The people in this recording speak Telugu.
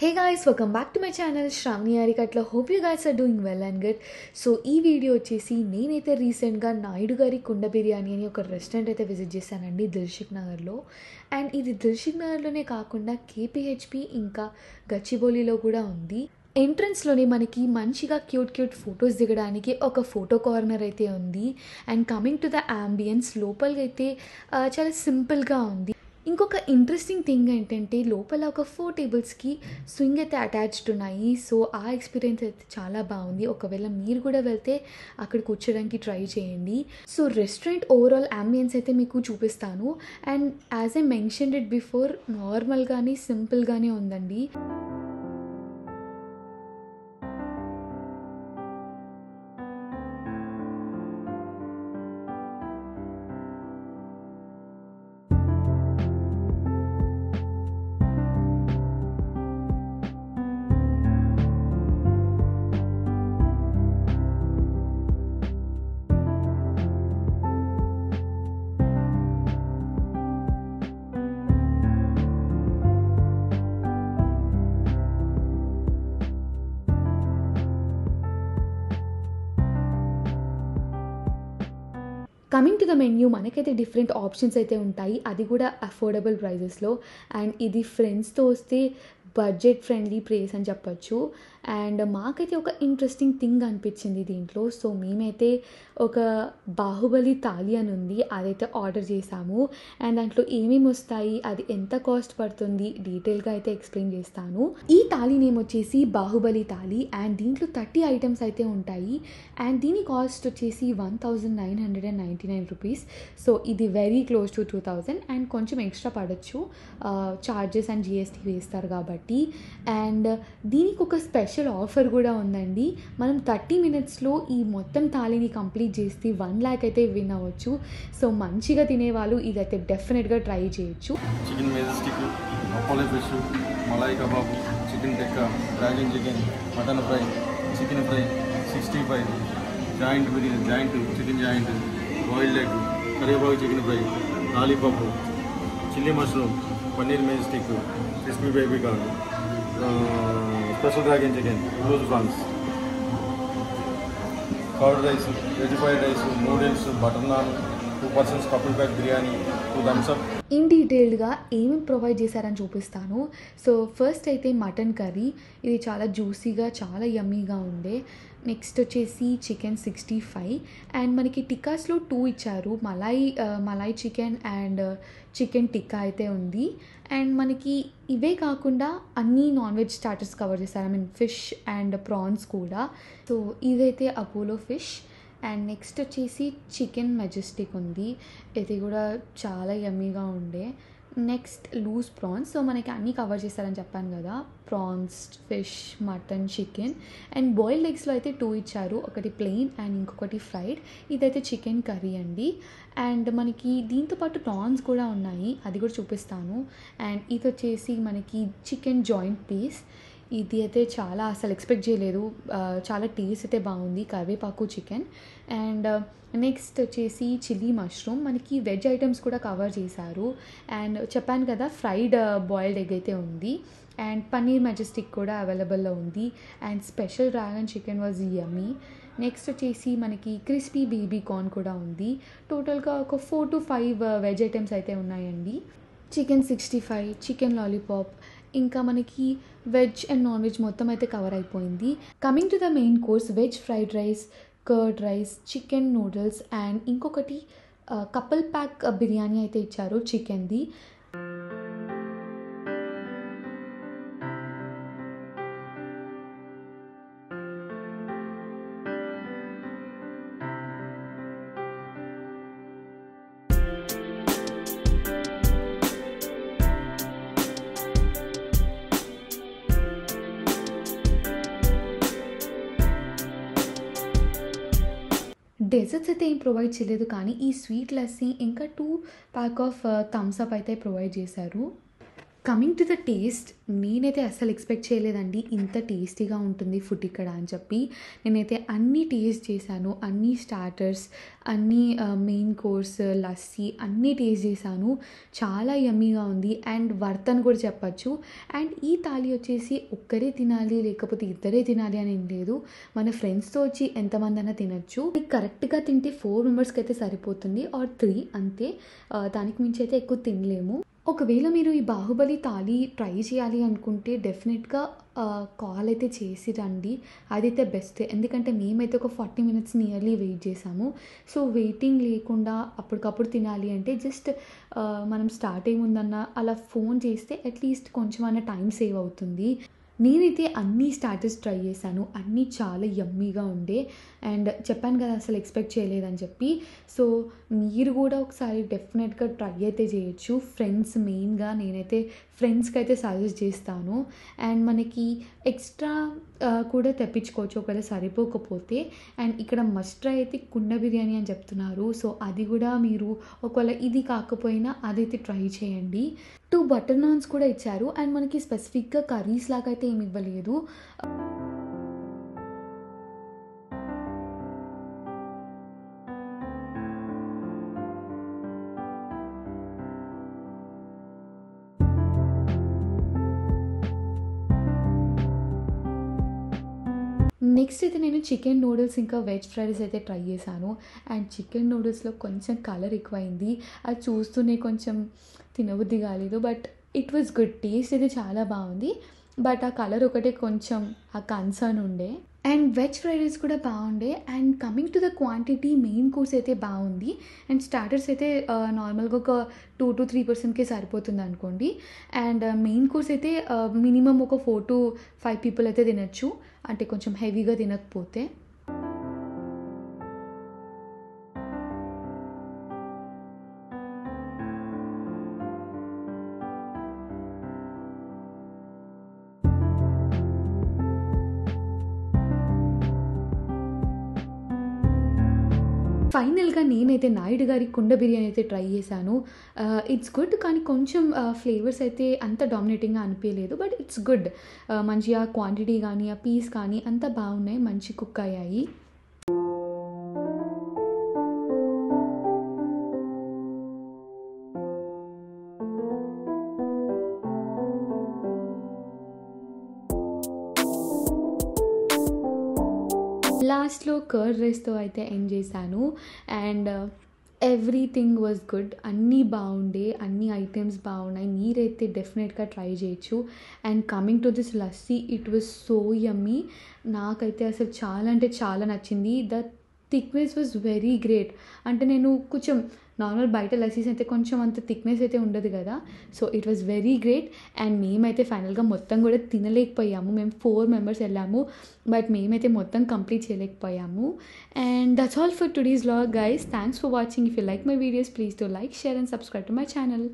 Hey guys, welcome back to my channel Shravani Arikatla. Hope you guys are doing well and good. So ఈ వీడియో వచ్చేసి నేనైతే రీసెంట్గా నాయుడు గారి కుండ బిర్యానీ అని ఒక రెస్టారెంట్ అయితే విజిట్ చేశానండి దిల్షుక్ నగర్లో. అండ్ ఇది దిల్షుక్ నగర్లోనే కాకుండా కేపీహెచ్పి ఇంకా గచ్చిబౌలిలో కూడా ఉంది. ఎంట్రన్స్లోనే మనకి మంచిగా క్యూట్ ఫొటోస్ దిగడానికి ఒక ఫోటో కార్నర్ అయితే ఉంది. And coming to the ambience లోపలికి అయితే చాలా సింపుల్గా ఉంది. ఇంకొక ఇంట్రెస్టింగ్ థింగ్ ఏంటంటే లోపల ఒక 4 టేబుల్స్కి స్వింగ్ అయితే అటాచ్డ్ ఉన్నాయి. సో ఆ ఎక్స్పీరియన్స్ అయితే చాలా బాగుంది. ఒకవేళ మీరు కూడా వెళ్తే అక్కడ కూర్చోడానికి ట్రై చేయండి. సో రెస్టారెంట్ ఓవరాల్ అంబియన్స్ అయితే మీకు చూపిస్తాను. And as I mentioned it before, నార్మల్గానే సింపుల్గానే ఉందండి. కమింగ్ టు ద మెన్యూ మనకైతే డిఫరెంట్ ఆప్షన్స్ అయితే ఉంటాయి, అది కూడా అఫోర్డబుల్ ప్రైజెస్లో. అండ్ ఇది ఫ్రెండ్స్తో వస్తే బడ్జెట్ ఫ్రెండ్లీ ప్లేస్ అని చెప్పచ్చు. అండ్ మాకైతే ఒక ఇంట్రెస్టింగ్ థింగ్ అనిపించింది దీంట్లో. సో మేమైతే ఒక బాహుబలి థాలి అని ఉంది, అదైతే ఆర్డర్ చేసాము. అండ్ దాంట్లో ఏమేమి వస్తాయి, అది ఎంత కాస్ట్ పడుతుంది డీటెయిల్గా అయితే ఎక్స్ప్లెయిన్ చేస్తాను. ఈ థాలి నేమ్ వచ్చేసి బాహుబలి థాలి. అండ్ దీంట్లో 30 ఐటమ్స్ అయితే ఉంటాయి. అండ్ దీని కాస్ట్ వచ్చేసి 1999 రూపీస్. సో ఇది వెరీ క్లోజ్ టు 2000 అండ్ కొంచెం ఎక్స్ట్రా పడవచ్చు, చార్జెస్ అండ్ జిఎస్టీ వేస్తారు కాబట్టి. అండ్ దీనికి ఒక స్పెషల్ ఆఫర్ కూడా ఉందండి. మనం 30 మినిట్స్లో ఈ మొత్తం థాలీని కంప్లీట్ చేస్తే 1 lakh అయితే విన్ అవ్వచ్చు. సో మంచిగా తినేవాళ్ళు ఇదైతే డెఫినెట్గా ట్రై చేయొచ్చు. Chicken majestic, Apollo fish, malai kabab, chicken tikka, dragon chicken, mutton fry, chicken fry, 65, joint biryani, chicken joint, boiled egg, కరివేపాకు chicken fry, lollipop, chilli mushroom, paneer majestic, crispy baby corn, special dragon chicken, loose prawns, curd rice, veg fried rice, noodles, butter naan, 2 persons couple pack biryani, 2 thumbs up. In డీటెయిల్డ్గా ఏమేమి ప్రొవైడ్ చేశారని చూపిస్తాను. సో ఫస్ట్ అయితే మటన్ కర్రీ, ఇది చాలా జ్యూసీగా చాలా యమ్మీగా ఉండే. నెక్స్ట్ వచ్చేసి చికెన్ 65. అండ్ మనకి టిక్కాస్లో 2 ఇచ్చారు, malai chicken and chicken tikka అయితే ఉంది. అండ్ మనకి ఇవే కాకుండా అన్ని నాన్ వెజ్ స్టార్టర్స్ కవర్ చేశారు, I mean fish and prawns కూడా. సో ఇదైతే అపోలో ఫిష్. అండ్ నెక్స్ట్ వచ్చేసి చికెన్ మెజెస్టిక్ ఉంది, ఇది కూడా చాలా యమ్మీగా ఉండే. Next loose prawns. సో మనకి అన్నీ కవర్ చేస్తారని చెప్పాను కదా, prawns, fish, mutton, chicken. And boiled ఎగ్స్లో అయితే 2 ఇచ్చారు, ఒకటి ప్లెయిన్ అండ్ ఇంకొకటి ఫ్రైడ్. ఇదైతే చికెన్ కర్రీ అండి. అండ్ మనకి దీంతోపాటు ప్రాన్స్ కూడా ఉన్నాయి, అది కూడా చూపిస్తాను. అండ్ ఇది వచ్చేసి మనకి చికెన్ జాయింట్ పీస్, ఇది అయితే చాలా అసలు ఎక్స్పెక్ట్ చేయలేదు, చాలా టేస్ట్ అయితే బాగుంది, కరివేపాకు చికెన్. అండ్ నెక్స్ట్ వచ్చేసి చిల్లీ మష్రూమ్, మనకి వెజ్ ఐటమ్స్ కూడా కవర్ చేశారు. అండ్ చెప్పాను కదా ఫ్రైడ్ బాయిల్డ్ ఎగ్ అయితే ఉంది. అండ్ పన్నీర్ మెజెస్టిక్ కూడా అవైలబుల్లో ఉంది. And special dragon chicken was yummy. Next వచ్చేసి మనకి క్రిస్పీ బేబీ కార్న్ కూడా ఉంది. టోటల్గా ఒక 4 to 5 వెజ్ ఐటమ్స్ అయితే ఉన్నాయండి. చికెన్ 65, చికెన్ లాలీపాప్, ఇంకా మనకి వెజ్ అండ్ నాన్ వెజ్ మొత్తం అయితే కవర్ అయిపోయింది. Coming to the main course, veg fried rice, curd rice, chicken noodles and ఇంకొకటి కపుల్ ప్యాక్ బిర్యానీ అయితే ఇచ్చారు చికెన్ది. డెజర్ట్స్ అయితే ఏం ప్రొవైడ్ చేయలేదు, కానీ ఈ స్వీట్ లస్సీ ఇంకా 2 pack ఆఫ్ థమ్స్ అప్ అయితే ప్రొవైడ్ చేశారు. కమింగ్ టు ద టేస్ట్, నేనైతే అస్సలు ఎక్స్పెక్ట్ చేయలేదండి ఇంత టేస్టీగా ఉంటుంది ఫుడ్ ఇక్కడ అని చెప్పి. నేనైతే అన్నీ టేస్ట్ చేశాను, అన్ని స్టార్టర్స్, అన్నీ మెయిన్ కోర్స్, లస్సీ అన్నీ టేస్ట్ చేశాను. చాలా యమ్మీగా ఉంది అండ్ వర్త్ అని కూడా చెప్పచ్చు. అండ్ ఈ థాలీ వచ్చేసి ఒక్కరే తినాలి లేకపోతే ఇద్దరే తినాలి అని ఏం లేదు, మన ఫ్రెండ్స్తో వచ్చి ఎంతమంది అయినా తినచ్చు. కరెక్ట్గా తింటే 4 మెంబర్స్కి అయితే సరిపోతుంది, ఆర్ 3 అంతే. దానికి మించి అయితే ఎక్కువ తినలేము. ఒకవేళ మీరు ఈ బాహుబలి థాలీ ట్రై చేయాలి అనుకుంటే డెఫినెట్గా కాల్ అయితే చేసి రండి, అదైతే బెస్ట్. ఎందుకంటే మేమైతే ఒక 40 మినిట్స్ నియర్లీ వెయిట్ చేసాము. సో వెయిటింగ్ లేకుండా అప్పటికప్పుడు తినాలి అంటే జస్ట్ మనం స్టార్ట్ అయ్యే ముందన్న అలా ఫోన్ చేస్తే అట్లీస్ట్ కొంచెం అన్న టైం సేవ్ అవుతుంది. నేనైతే అన్ని స్టార్టర్స్ ట్రై చేశాను, అన్నీ చాలా యమ్మీగా ఉండే. అండ్ చెప్పాను కదా అసలు ఎక్స్పెక్ట్ చేయలేదని చెప్పి. సో మీరు కూడా ఒకసారి డెఫినెట్గా ట్రై అయితే చేయొచ్చు. ఫ్రెండ్స్ మెయిన్గా నేనైతే ఫ్రెండ్స్కి అయితే సజెస్ట్ చేస్తాను. అండ్ మనకి ఎక్స్ట్రా కూడా తెప్పించుకోవచ్చు ఒకవేళ సరిపోకపోతే. అండ్ ఇక్కడ మస్ట్ ట్రై అయితే కుండ బిర్యానీ అని చెప్తున్నారు. సో అది కూడా మీరు ఒకవేళ ఇది కాకపోయినా అదైతే ట్రై చేయండి. 2 బటర్ నాన్స్ కూడా ఇచ్చారు అండ్ మనకి స్పెసిఫిక్గా కర్రీస్ లాగా అయితే ఏమి ఇవ్వలేదు. నెక్స్ట్ అయితే నేను చికెన్ నూడిల్స్ ఇంకా వెజ్ ఫ్రైడ్ రైస్ అయితే ట్రై చేశాను. అండ్ చికెన్ నూడిల్స్లో కొంచెం కలర్ ఎక్కువైంది, అది చూస్తూనే కొంచెం తినబుద్ధి కాలేదు. But it was good, taste అయితే చాలా బాగుంది. బట్ ఆ కలర్ ఒకటే కొంచెం ఆ కన్సర్న్ ఉండే. అండ్ వెజ్ ఫ్రైడ్ రైస్ కూడా బాగుండే. And coming to the quantity, main course అయితే బాగుంది అండ్ స్టార్టర్స్ అయితే నార్మల్గా ఒక 2 to 3%కే సరిపోతుంది అనుకోండి. అండ్ మెయిన్ కోర్స్ అయితే మినిమం ఒక 4 to 5 పీపుల్ అయితే తినచ్చు, అంటే కొంచెం హెవీగా తినకపోతే. ఫైనల్గా నేనైతే నాయుడు గారి కుండ బిర్యానీ అయితే ట్రై చేశాను. ఇట్స్ గుడ్, కానీ కొంచెం ఫ్లేవర్స్ అయితే అంత డామినేటింగ్గా అనిపించలేదు. బట్ ఇట్స్ గుడ్, మంచిగా క్వాంటిటీ కానీ ఆ పీస్ కానీ అంతా బాగున్నాయి, మంచి కుక్ అయ్యాయి. లాస్ట్లో కర్డ్ రైస్తో అయితే ఎండ్ చేశాను. అండ్ ఎవ్రీథింగ్ వాజ్ గుడ్, అన్నీ బాగుండే, అన్ని ఐటమ్స్ బాగున్నాయి. మీరైతే డెఫినెట్గా ట్రై చేయొచ్చు. And coming to this lassi, it was so yummy. నాకైతే అసలు చాలా అంటే చాలా నచ్చింది. The thickness was very great. అంటే నేను కొంచెం నార్మల్ బయట లస్సీస్ అయితే కొంచెం అంత థిక్నెస్ అయితే ఉండదు కదా. So it was very great. And మేమైతే ఫైనల్గా మొత్తం కూడా తినలేకపోయాము. మేము 4 మెంబర్స్ వెళ్ళాము, బట్ మేమైతే మొత్తం కంప్లీట్ చేయలేకపోయాము. And that's all for today's vlog guys. Thanks for watching. If you like my videos, please to like, share and subscribe to my channel.